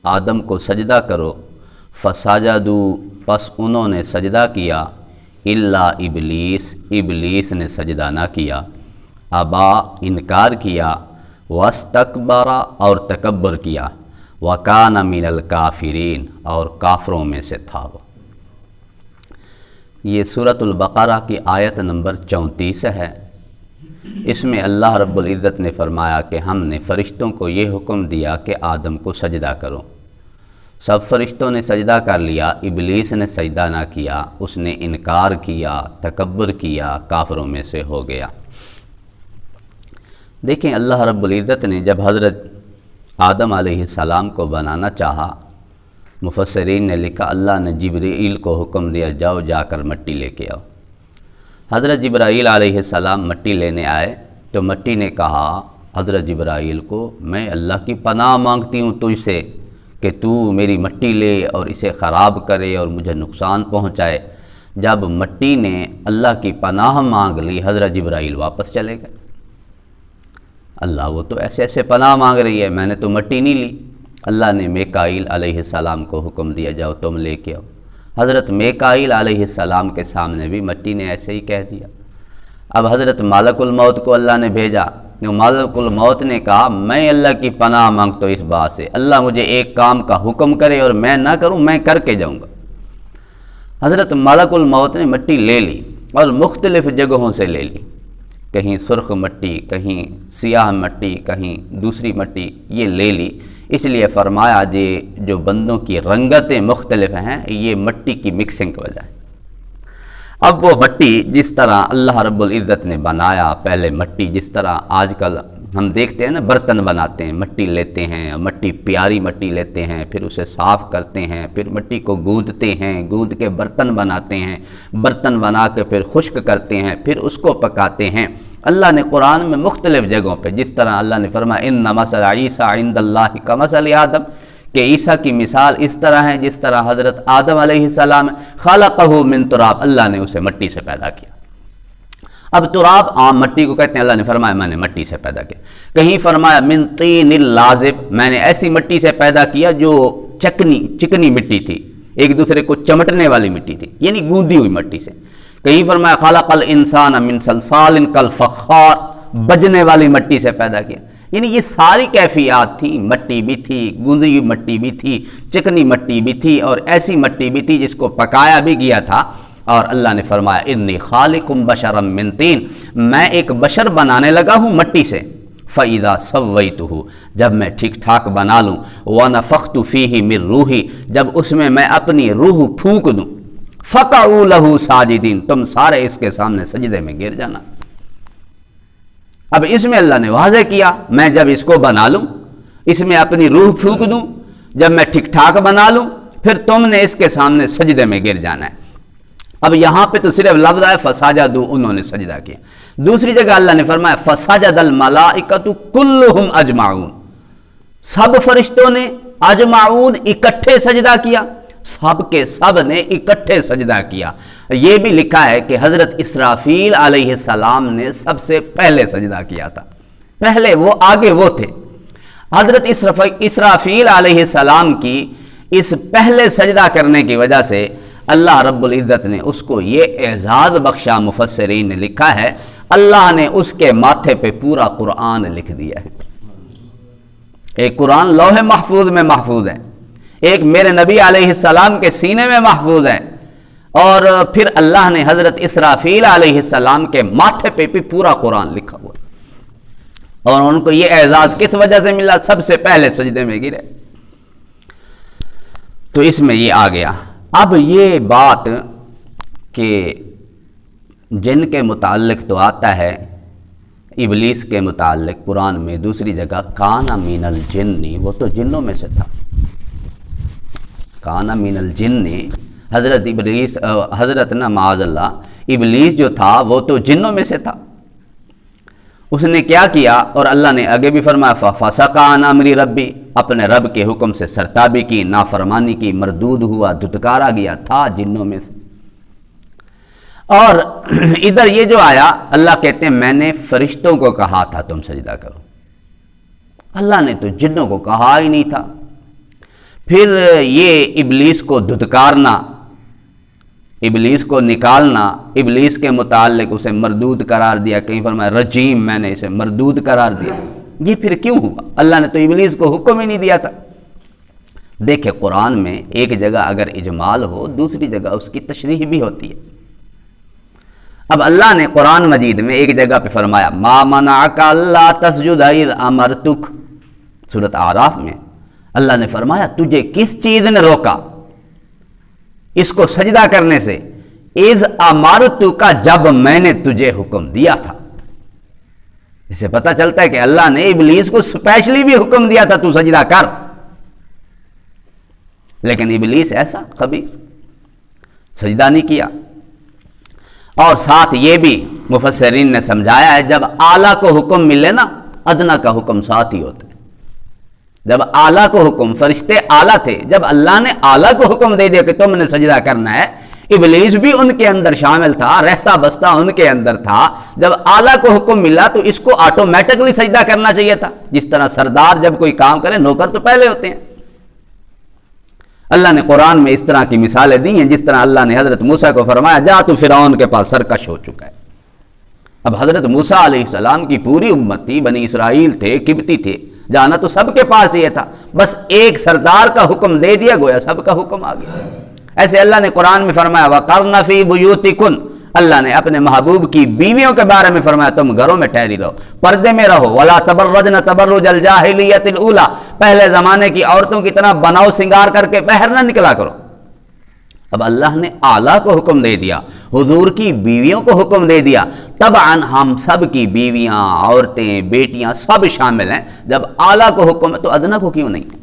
آدم کو سجدہ کرو، فسجدو پس انہوں نے سجدہ کیا، الا ابلیس ابلیس نے سجدہ نہ کیا، ابا انکار کیا، واستکبر اور تکبر کیا، وکان من الکافرین اور کافروں میں سے تھا وہ۔ یہ سورۃ البقرہ کی آیت نمبر 34 ہے۔ اس میں اللہ رب العزت نے فرمایا کہ ہم نے فرشتوں کو یہ حکم دیا کہ آدم کو سجدہ کرو۔ سب فرشتوں نے سجدہ کر لیا، ابلیس نے سجدہ نہ کیا، اس نے انکار کیا، تکبر کیا، کافروں میں سے ہو گیا۔ دیکھیں اللہ رب العزت نے جب حضرت آدم علیہ السلام کو بنانا چاہا، مفسرین نے لکھا اللہ نے جبرائیل کو حکم دیا جاؤ جا کر مٹی لے کے آؤ۔ حضرت جبرائیل علیہ السلام مٹی لینے آئے تو مٹی نے کہا حضرت جبرائیل کو، میں اللہ کی پناہ مانگتی ہوں تجھ سے کہ تو میری مٹی لے اور اسے خراب کرے اور مجھے نقصان پہنچائے۔ جب مٹی نے اللہ کی پناہ مانگ لی، حضرت جبرائیل واپس چلے گئے۔ اللہ وہ تو ایسے ایسے پناہ مانگ رہی ہے، میں نے تو مٹی نہیں لی۔ اللہ نے میکائیل علیہ السلام کو حکم دیا جاؤ تم لے کے آؤ۔ حضرت میکائیل علیہ السلام کے سامنے بھی مٹی نے ایسے ہی کہہ دیا۔ اب حضرت ملک الموت کو اللہ نے بھیجا، ملک الموت نے کہا میں اللہ کی پناہ مانگتا ہوں اس بات سے، اللہ مجھے ایک کام کا حکم کرے اور میں نہ کروں، میں کر کے جاؤں گا۔ حضرت ملک الموت نے مٹی لے لی اور مختلف جگہوں سے لے لی، کہیں سرخ مٹی، کہیں سیاہ مٹی، کہیں دوسری مٹی، یہ لے لی۔ اس لیے فرمایا جو بندوں کی رنگتیں مختلف ہیں یہ مٹی کی مکسنگ کی وجہ ہے۔ اب وہ مٹی جس طرح اللہ رب العزت نے بنایا، پہلے مٹی جس طرح آج کل ہم دیکھتے ہیں نا برتن بناتے ہیں، مٹی لیتے ہیں، مٹی پیاری مٹی لیتے ہیں، پھر اسے صاف کرتے ہیں، پھر مٹی کو گوندتے ہیں، گوندھ کے برتن بناتے ہیں، برتن بنا کے پھر خشک کرتے ہیں، پھر اس کو پکاتے ہیں۔ اللہ نے قرآن میں مختلف جگہوں پہ جس طرح اللہ نے فرمایا ان مثل عیسیٰ عند اللہ کمثل آدم، کہ عیسیٰ کی مثال اس طرح ہے جس طرح حضرت آدم علیہ السلام خلقہ من تراب، اللہ نے اسے مٹی سے پیدا کیا۔ اب تراب عام مٹی کو کہتے ہیں، اللہ نے فرمایا میں نے مٹی سے پیدا کیا۔ کہیں فرمایا من طین لازب، میں نے ایسی مٹی سے پیدا کیا جو چکنی مٹی تھی، ایک دوسرے کو چمٹنے والی مٹی تھی، یعنی گوندی ہوئی مٹی سے۔ کہیں فرمایا خلق الانسان من صلصال کالفخار، بجنے والی مٹی سے پیدا کیا۔ یعنی یہ ساری کیفیات تھیں، مٹی بھی تھی، گوندی ہوئی مٹی بھی تھی، چکنی مٹی بھی تھی، اور ایسی مٹی بھی تھی جس کو پکایا بھی گیا تھا۔ اور اللہ نے فرمایا انی خالق بشرا من طین، میں ایک بشر بنانے لگا ہوں مٹی سے۔ فَإِذَا سَوَّيْتُهُ، جب میں ٹھیک ٹھاک بنا لوں، وَنَفَخْتُ فِيهِ مِن رُوحِي، جب اس میں اپنی روح پھونک دوں، فَقَعُوا لَهُ سَاجِدِينَ، تم سارے اس کے سامنے سجدے میں گر جانا۔ اب اس میں اللہ نے واضح کیا میں جب اس کو بنا لوں، اس میں اپنی روح پھونک دوں، جب میں ٹھیک ٹھاک بنا لوں، پھر تم نے اس کے سامنے سجدے میں گر جانا ہے۔ اب یہاں پہ تو صرف لفظ آئے فسجدوا، انہوں نے سجدہ کیا۔ دوسری جگہ اللہ نے فرمایا فسجد الملائکۃ کلہم اجمعون، سب فرشتوں نے اجمعون اکٹھے سجدہ کیا، سب کے سب نے اکٹھے سجدہ کیا۔ یہ بھی لکھا ہے کہ حضرت اسرافیل علیہ السلام نے سب سے پہلے سجدہ کیا تھا، پہلے وہ آگے وہ تھے۔ حضرت اسرافیل علیہ السلام کی اس پہلے سجدہ کرنے کی وجہ سے اللہ رب العزت نے اس کو یہ اعزاز بخشا، مفسرین نے لکھا ہے اللہ نے اس کے ماتھے پہ پورا قرآن لکھ دیا ہے۔ ایک قرآن لوح محفوظ میں محفوظ ہے، ایک میرے نبی علیہ السلام کے سینے میں محفوظ ہے، اور پھر اللہ نے حضرت اسرافیل علیہ السلام کے ماتھے پہ بھی پورا قرآن لکھا ہوا، اور ان کو یہ اعزاز کس وجہ سے ملا؟ سب سے پہلے سجدے میں گرے۔ تو اس میں یہ آ گیا۔ اب یہ بات کہ جن کے متعلق تو آتا ہے، ابلیس کے متعلق قرآن میں دوسری جگہ کان من الجن، وہ تو جنوں میں سے تھا۔ کان من الجن، حضرت ابلیس، حضرت معاذ اللہ ابلیس جو تھا وہ تو جنوں میں سے تھا۔ اس نے کیا کیا؟ اور اللہ نے آگے بھی فرمایا فَفَسَقَ عَنْ أَمْرِ رَبِّ، اپنے رب کے حکم سے سرتابی کی، نافرمانی کی، مردود ہوا، دھتکارا گیا، تھا جنوں میں سے۔ اور ادھر یہ جو آیا، اللہ کہتے ہیں میں نے فرشتوں کو کہا تھا تم سجدہ کرو، اللہ نے تو جنوں کو کہا ہی نہیں تھا۔ پھر یہ ابلیس کو دھتکارنا، ابلیس کو نکالنا، ابلیس کے متعلق اسے مردود قرار دیا، کہیں فرمایا رجیم، میں نے اسے مردود قرار دیا، یہ پھر کیوں ہوا؟ اللہ نے تو ابلیس کو حکم ہی نہیں دیا تھا۔ دیکھیں قرآن میں ایک جگہ اگر اجمال ہو، دوسری جگہ اس کی تشریح بھی ہوتی ہے۔ اب اللہ نے قرآن مجید میں ایک جگہ پہ فرمایا ما منعک اللہ تسجد اذ امرتک، سورۃ اعراف میں اللہ نے فرمایا تجھے کس چیز نے روکا اس کو سجدہ کرنے سے، اذ امرتک، جب میں نے تجھے حکم دیا تھا۔ اس سے پتہ چلتا ہے کہ اللہ نے ابلیس کو اسپیشلی بھی حکم دیا تھا تو سجدہ کر، لیکن ابلیس ایسا خبیث سجدہ نہیں کیا۔ اور ساتھ یہ بھی مفسرین نے سمجھایا ہے جب اعلیٰ کو حکم ملے نا، ادنا کا حکم ساتھ ہی ہوتا ہے۔ جب اعلیٰ کو حکم، فرشتے اعلیٰ تھے، جب اللہ نے اعلیٰ کو حکم دے دیا کہ تم نے سجدہ کرنا ہے، ابلیس بھی ان کے اندر شامل تھا، رہتا بستا ان کے اندر تھا، جب اعلیٰ کو حکم ملا تو اس کو آٹومیٹکلی سجدہ کرنا چاہیے تھا۔ جس طرح سردار جب کوئی کام کرے، نوکر تو پہلے ہوتے ہیں۔ اللہ نے قرآن میں اس طرح کی مثالیں دی ہیں، جس طرح اللہ نے حضرت موسیٰ کو فرمایا جا تو فرعون کے پاس سرکش ہو چکا ہے۔ اب حضرت موسیٰ علیہ السلام کی پوری امت تھی، بنی اسرائیل تھے، قبطی تھے، جانا تو سب کے پاس یہ تھا، بس ایک سردار کا حکم دے دیا، گویا سب کا حکم آ گیا۔ ایسے اللہ نے قرآن میں فرمایا وَقَرْنَ فِي بُيُوتِكُنَّ، اللہ نے اپنے محبوب کی بیویوں کے بارے میں فرمایا تم گھروں میں ٹھہری رہو، پردے میں رہو، وَلَا تَبَرَّجْنَ تَبَرُّجَ الْجَاهِلِيَّةِ الْأُولَىٰ، پہلے زمانے کی عورتوں کی طرح بناؤ سنگار کر کے باہر نہ نکلا کرو۔ اب اللہ نے اعلیٰ کو حکم دے دیا، حضور کی بیویوں کو حکم دے دیا، طبعاً ہم سب کی بیویاں، عورتیں، بیٹیاں سب شامل ہیں۔ جب اعلیٰ کو حکم ہے تو ادنا کو کیوں نہیں؟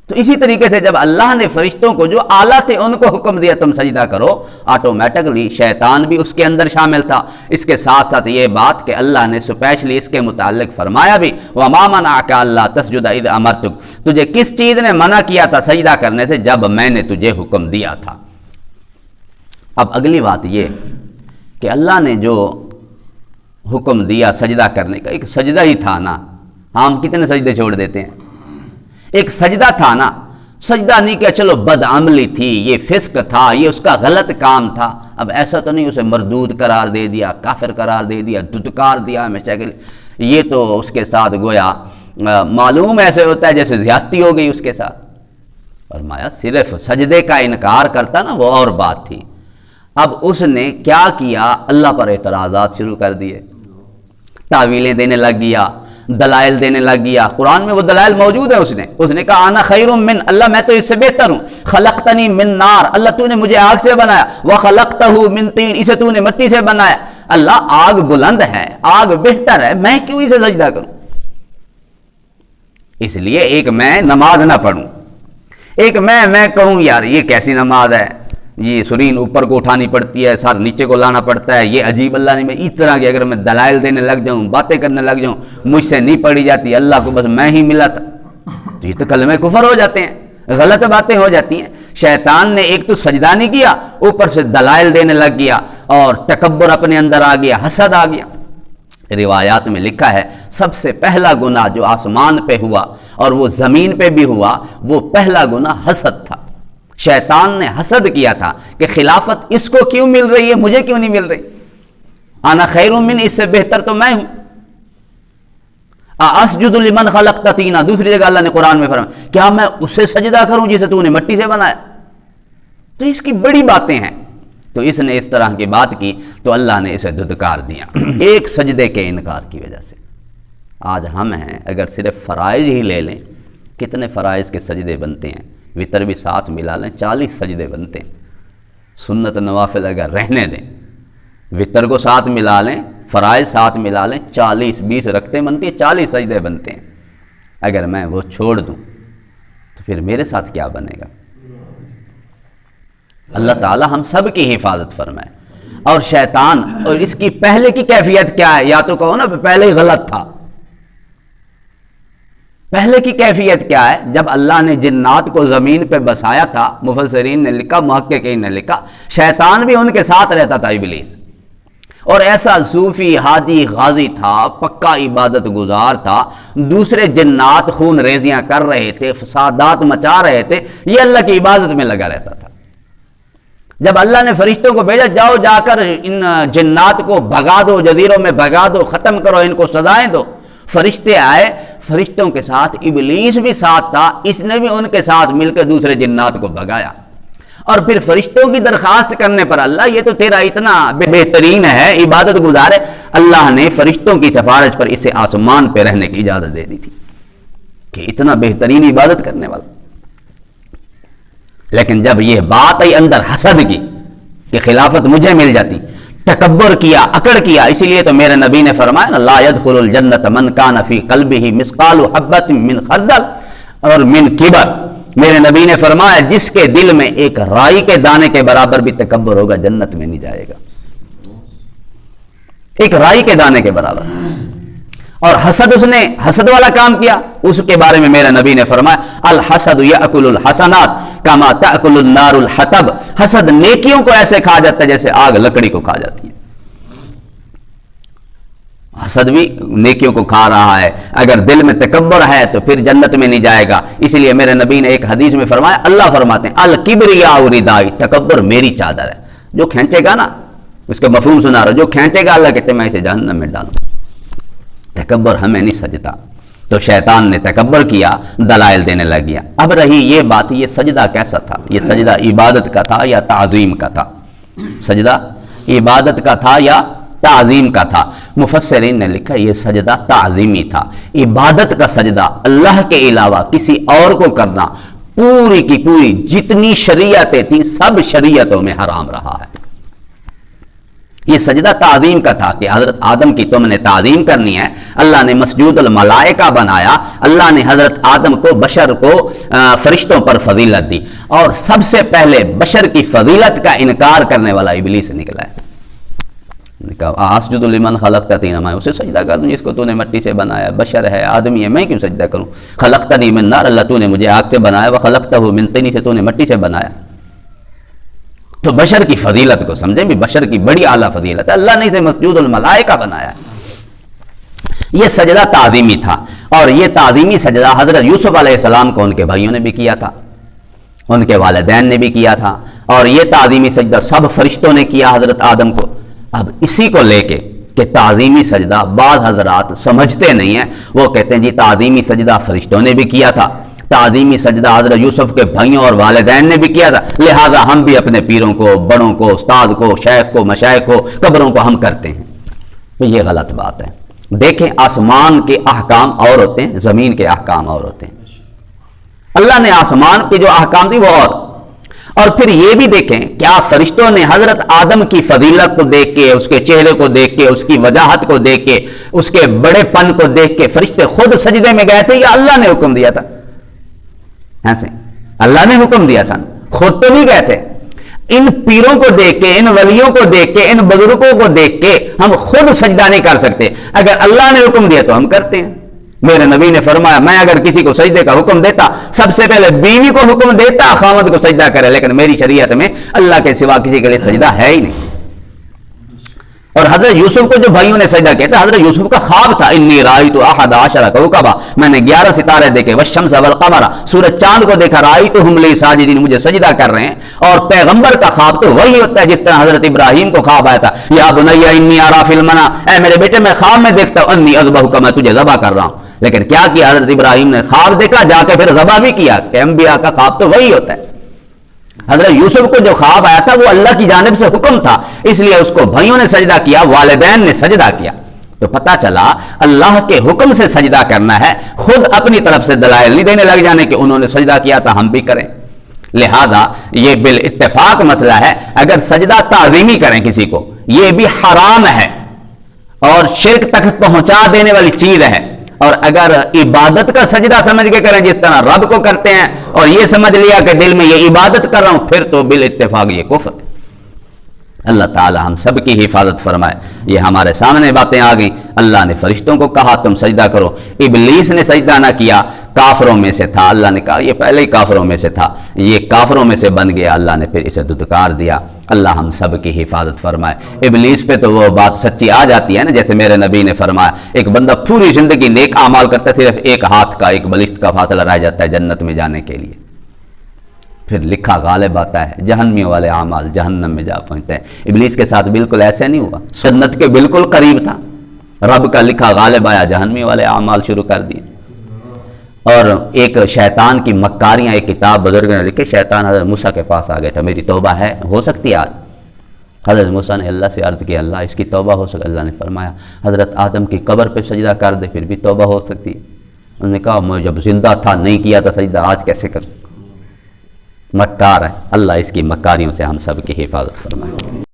تو اسی طریقے سے جب اللہ نے فرشتوں کو جو اعلیٰ تھے ان کو حکم دیا تم سجدہ کرو، آٹومیٹکلی شیطان بھی اس کے اندر شامل تھا۔ اس کے ساتھ ساتھ یہ بات کہ اللہ نے اسپیشلی اس کے متعلق فرمایا بھی وَمَا مَنَعَكَ أَلَّا تَسْجُدَ إِذْ أَمَرْتُكَ، تجھے کس چیز نے منع کیا تھا سجدہ کرنے سے جب میں نے تجھے حکم دیا تھا۔ اب اگلی بات یہ کہ اللہ نے جو حکم دیا سجدہ کرنے کا، ایک سجدہ ہی تھا نا، ہم کتنے سجدے چھوڑ دیتے ہیں؟ ایک سجدہ تھا نا، سجدہ نہیں کہ چلو بد عملی تھی، یہ فسق تھا، یہ اس کا غلط کام تھا، اب ایسا تو نہیں اسے مردود قرار دے دیا، کافر قرار دے دیا، دھتکار دیا ہمیشہ کے لیے، یہ تو اس کے ساتھ گویا معلوم ایسے ہوتا ہے جیسے زیادتی ہو گئی اس کے ساتھ۔ فرمایا صرف سجدے کا انکار کرتا نا وہ اور بات تھی، اب اس نے کیا کیا، اللہ پر اعتراضات شروع کر دیے، تعویلیں دینے لگ گیا، دلائل دینے لگ گیا۔ قرآن میں وہ دلائل موجود ہیں، اس نے کہا انا خیر من، اللہ میں تو اس سے بہتر ہوں، خلقتنی من نار، اللہ تو نے مجھے آگ سے بنایا، وخلقتہ من طین، اسے تو نے مٹی سے بنایا، اللہ آگ بلند ہے، آگ بہتر ہے، میں کیوں اسے سجدہ کروں؟ اس لیے ایک میں نماز نہ پڑھوں، ایک میں کہوں یار یہ کیسی نماز ہے، یہ سرین اوپر کو اٹھانی پڑتی ہے، سر نیچے کو لانا پڑتا ہے، یہ عجیب، اللہ نے میں اس طرح کی اگر میں دلائل دینے لگ جاؤں، باتیں کرنے لگ جاؤں، مجھ سے نہیں پڑھی جاتی، اللہ کو بس میں ہی ملا تھا، تو یہ تو کلمہ کفر ہو جاتے ہیں، غلط باتیں ہو جاتی ہیں۔ شیطان نے ایک تو سجدہ نہیں کیا، اوپر سے دلائل دینے لگ گیا، اور تکبر اپنے اندر آ گیا، حسد آ گیا۔ روایات میں لکھا ہے سب سے پہلا گناہ جو آسمان پہ ہوا اور وہ زمین پہ بھی ہوا، وہ پہلا گناہ حسد تھا۔ شیطان نے حسد کیا تھا کہ خلافت اس کو کیوں مل رہی ہے، مجھے کیوں نہیں مل رہی، انا خیر من، اس سے بہتر تو میں ہوں۔ اسجد لمن خلقت طینا، دوسری جگہ اللہ نے قرآن میں فرمایا کیا میں اسے سجدہ کروں جسے تو نے مٹی سے بنایا؟ تو اس کی بڑی باتیں ہیں، تو اس نے اس طرح کی بات کی تو اللہ نے اسے دھتکار دیا ایک سجدے کے انکار کی وجہ سے۔ آج ہم ہیں اگر صرف فرائض ہی لے لیں، کتنے فرائض کے سجدے بنتے ہیں، وتر بھی ساتھ ملا لیں 40 سجدے بنتے ہیں، سنت نوافل اگر رہنے دیں، وتر کو ساتھ ملا لیں، فرائض ساتھ ملا لیں، 20 رکعتیں بنتی ہیں، 40 سجدے بنتے ہیں۔ اگر میں وہ چھوڑ دوں تو پھر میرے ساتھ کیا بنے گا؟ اللہ تعالی ہم سب کی حفاظت فرمائے۔ اور شیطان، اور اس کی پہلے کی کیفیت کیا ہے، یا تو کہو نا پہلے ہی غلط تھا، پہلے کی کیفیت کیا ہے؟ جب اللہ نے جنات کو زمین پہ بسایا تھا، مفسرین نے لکھا، محققین نے لکھا، شیطان بھی ان کے ساتھ رہتا تھا ابلیس، اور ایسا صوفی حاجی غازی تھا، پکا عبادت گزار تھا، دوسرے جنات خون ریزیاں کر رہے تھے، فسادات مچا رہے تھے، یہ اللہ کی عبادت میں لگا رہتا تھا۔ جب اللہ نے فرشتوں کو بھیجا، جاؤ جا کر ان جنات کو بھگا دو، جزیروں میں بھگا دو، ختم کرو، ان کو سزائیں دو، فرشتے آئے، فرشتوں کے ساتھ ابلیس بھی ساتھ تھا، اس نے بھی ان کے ساتھ مل کے دوسرے جنات کو بھگایا۔ اور پھر فرشتوں کی درخواست کرنے پر اللہ یہ تو تیرا اتنا بہترین ہے، عبادت گزار ہے، اللہ نے فرشتوں کی سفارش پر اسے آسمان پہ رہنے کی اجازت دے دی تھی کہ اتنا بہترین عبادت کرنے والا۔ لیکن جب یہ بات آئی اندر حسد کی کہ خلافت مجھے مل جاتی، تکبر کیا، اکڑ کیا، اسی لیے تو میرے نبی نے فرمایا نا، لا يدخل الجنت من کان فی قلبہ مثقال حبۃ من خردل اور من کبر، میرے نبی نے فرمایا جس کے دل میں ایک رائی کے دانے کے برابر بھی تکبر ہوگا جنت میں نہیں جائے گا، ایک رائی کے دانے کے برابر۔ اور حسد، اس نے حسد والا کام کیا، اس کے بارے میں میرے نبی نے فرمایا الحسد یاکل الحسنات کما تاکل النار الحطب، حسد نیکیوں کو ایسے کھا جاتا ہے جیسے آگ لکڑی کو کھا جاتی ہے۔ حسد بھی نیکیوں کو کھا رہا ہے، اگر دل میں تکبر ہے تو پھر جنت میں نہیں جائے گا۔ اسی لیے میرے نبی نے ایک حدیث میں فرمایا، اللہ فرماتے ہیں الکبریاء ردائی، تکبر میری چادر ہے، جو کھینچے گا نا، اس کا مفہوم سنا رہا، جو کھینچے گا اللہ کہتے میں اسے جہنم میں ڈالوں۔ تکبر ہمیں نہیں سجتا، تو شیطان نے تکبر کیا، دلائل دینے لگ گیا۔ اب رہی یہ بات، یہ سجدہ کیسا تھا؟ یہ سجدہ عبادت کا تھا یا تعظیم کا تھا؟ سجدہ عبادت کا تھا یا تعظیم کا تھا؟ مفسرین نے لکھا یہ سجدہ تعظیمی تھا۔ عبادت کا سجدہ اللہ کے علاوہ کسی اور کو کرنا پوری کی پوری جتنی شریعتیں تھیں سب شریعتوں میں حرام رہا ہے۔ یہ سجدہ تعظیم کا تھا کہ حضرت آدم کی تم نے تعظیم کرنی ہے، اللہ نے مسجود الملائکہ بنایا، اللہ نے حضرت آدم کو، بشر کو فرشتوں پر فضیلت دی، اور سب سے پہلے بشر کی فضیلت کا انکار کرنے والا ابلیس نکلا ہے۔ اسجد لمن خلقت طینا، میں اسے سجدہ کر دوں جس کو تو نے مٹی سے بنایا، بشر ہے، آدمی ہے، میں کیوں سجدہ کروں؟ خلقتنی من نار، اللہ تو نے مجھے آگ سے بنایا، وخلقتہ من طین، سے تو نے مٹی سے بنایا۔ تو بشر کی فضیلت کو سمجھیں بھی، بشر کی بڑی اعلیٰ فضیلت ہے، اللہ نے اسے مسجود الملائکہ بنایا ہے۔ یہ سجدہ تعظیمی تھا، اور یہ تعظیمی سجدہ حضرت یوسف علیہ السلام کو ان کے بھائیوں نے بھی کیا تھا، ان کے والدین نے بھی کیا تھا، اور یہ تعظیمی سجدہ سب فرشتوں نے کیا حضرت آدم کو۔ اب اسی کو لے کے کہ تعظیمی سجدہ بعض حضرات سمجھتے نہیں ہیں، وہ کہتے ہیں جی تعظیمی سجدہ فرشتوں نے بھی کیا تھا، تعظیمی سجدہ حضرت یوسف کے بھائیوں اور والدین نے بھی کیا تھا، لہذا ہم بھی اپنے پیروں کو، بڑوں کو، استاد کو، شیخ کو، مشائخ کو، قبروں کو ہم کرتے ہیں۔ تو یہ غلط بات ہے۔ دیکھیں آسمان کے احکام اور ہوتے ہیں، زمین کے احکام اور ہوتے ہیں۔ اللہ نے آسمان کے جو احکام دی وہ اور پھر یہ بھی دیکھیں کیا فرشتوں نے حضرت آدم کی فضیلت کو دیکھ کے، اس کے چہرے کو دیکھ کے، اس کی وجاہت کو دیکھ کے، اس کے بڑے پن کو دیکھ کے فرشتے خود سجدے میں گئے تھے یا اللہ نے حکم دیا تھا؟ ایسے اللہ نے حکم دیا تھا، خود تو نہیں گئے تھے۔ ان پیروں کو دیکھ کے، ان ولیوں کو دیکھ کے، ان بزرگوں کو دیکھ کے ہم خود سجدہ نہیں کر سکتے، اگر اللہ نے حکم دیا تو ہم کرتے ہیں۔ میرے نبی نے فرمایا میں اگر کسی کو سجدے کا حکم دیتا، سب سے پہلے بیوی کو حکم دیتا خاوند کو سجدہ کرے، لیکن میری شریعت میں اللہ کے سوا کسی کے لیے سجدہ ہے ہی نہیں۔ اور حضرت یوسف کو جو بھائیوں نے سجدہ کیا تھا، حضرت یوسف کا خواب تھا، انی رأیت احد عشر کوکبا، میں نے 11 ستارے دیکھے، والشمس والقمر، سورج چاند کو دیکھا، رأیتہم لی ساجدین، مجھے سجدہ کر رہے ہیں۔ اور پیغمبر کا خواب تو وہی ہوتا ہے جس طرح حضرت ابراہیم کو خواب آیا تھا، یا بنی انی اری فی المنام، اے میرے بیٹے میں خواب میں دیکھتا ہوں انی اذبحک، میں تجھے ذبح کر رہا ہوں۔ لیکن کیا کیا حضرت ابراہیم نے؟ خواب دیکھا، جا کے پھر ذبح بھی کیا۔ کہ انبیاء کا خواب تو وہی ہوتا ہے۔ حضرت یوسف کو جو خواب آیا تھا وہ اللہ کی جانب سے حکم تھا، اس لیے اس کو بھائیوں نے سجدہ کیا، والدین نے سجدہ کیا۔ تو پتہ چلا اللہ کے حکم سے سجدہ کرنا ہے، خود اپنی طرف سے دلائل نہیں دینے لگ جانے کہ انہوں نے سجدہ کیا تھا ہم بھی کریں۔ لہذا یہ بالاتفاق مسئلہ ہے، اگر سجدہ تعظیمی کریں کسی کو یہ بھی حرام ہے اور شرک تک پہنچا دینے والی چیز ہے، اور اگر عبادت کا سجدہ سمجھ کے کریں جس طرح رب کو کرتے ہیں اور یہ سمجھ لیا کہ دل میں یہ عبادت کر رہا ہوں، پھر تو بالاتفاق یہ کفر ہے، اللہ تعالی ہم سب کی حفاظت فرمائے۔ یہ ہمارے سامنے باتیں آ گئیں، اللہ نے فرشتوں کو کہا تم سجدہ کرو، ابلیس نے سجدہ نہ کیا، کافروں میں سے تھا، اللہ نے کہا یہ پہلے ہی کافروں میں سے تھا، یہ کافروں میں سے بن گیا، اللہ نے پھر اسے دھتکار دیا۔ اللہ ہم سب کی حفاظت فرمائے۔ ابلیس پہ تو وہ بات سچی آ جاتی ہے نا، جیسے میرے نبی نے فرمایا ایک بندہ پوری زندگی نیک اعمال کرتا ہے، صرف ایک ہاتھ کا، ایک بلشت کا فاصلہ رہ جاتا ہے جنت میں جانے کے لیے، پھر لکھا غالب آتا ہے، جہنمیوں والے اعمال جہنم میں جا پہنچتے ہیں۔ ابلیس کے ساتھ بالکل ایسے نہیں ہوا، جنت کے بالکل قریب تھا، رب کا لکھا غالب آیا، جہنمی والے اعمال شروع کر دیے۔ اور ایک شیطان کی مکاریاں، ایک کتاب بزرگ نے لکھی، شیطان حضرت موسیٰ کے پاس آ گیا تھا، میری توبہ ہے، ہو سکتی ہے آج؟ حضرت موسیٰ نے اللہ سے عرض کیا اللہ اس کی توبہ ہو سکتی؟ اللہ نے فرمایا حضرت آدم کی قبر پہ سجدہ کر دے پھر بھی توبہ ہو سکتی ہے۔ انہوں نے کہا میں جب زندہ تھا نہیں کیا تھا سجدہ، آج کیسے کروں؟ مکار ہے، اللہ اس کی مکاریوں سے ہم سب کی حفاظت فرمائے۔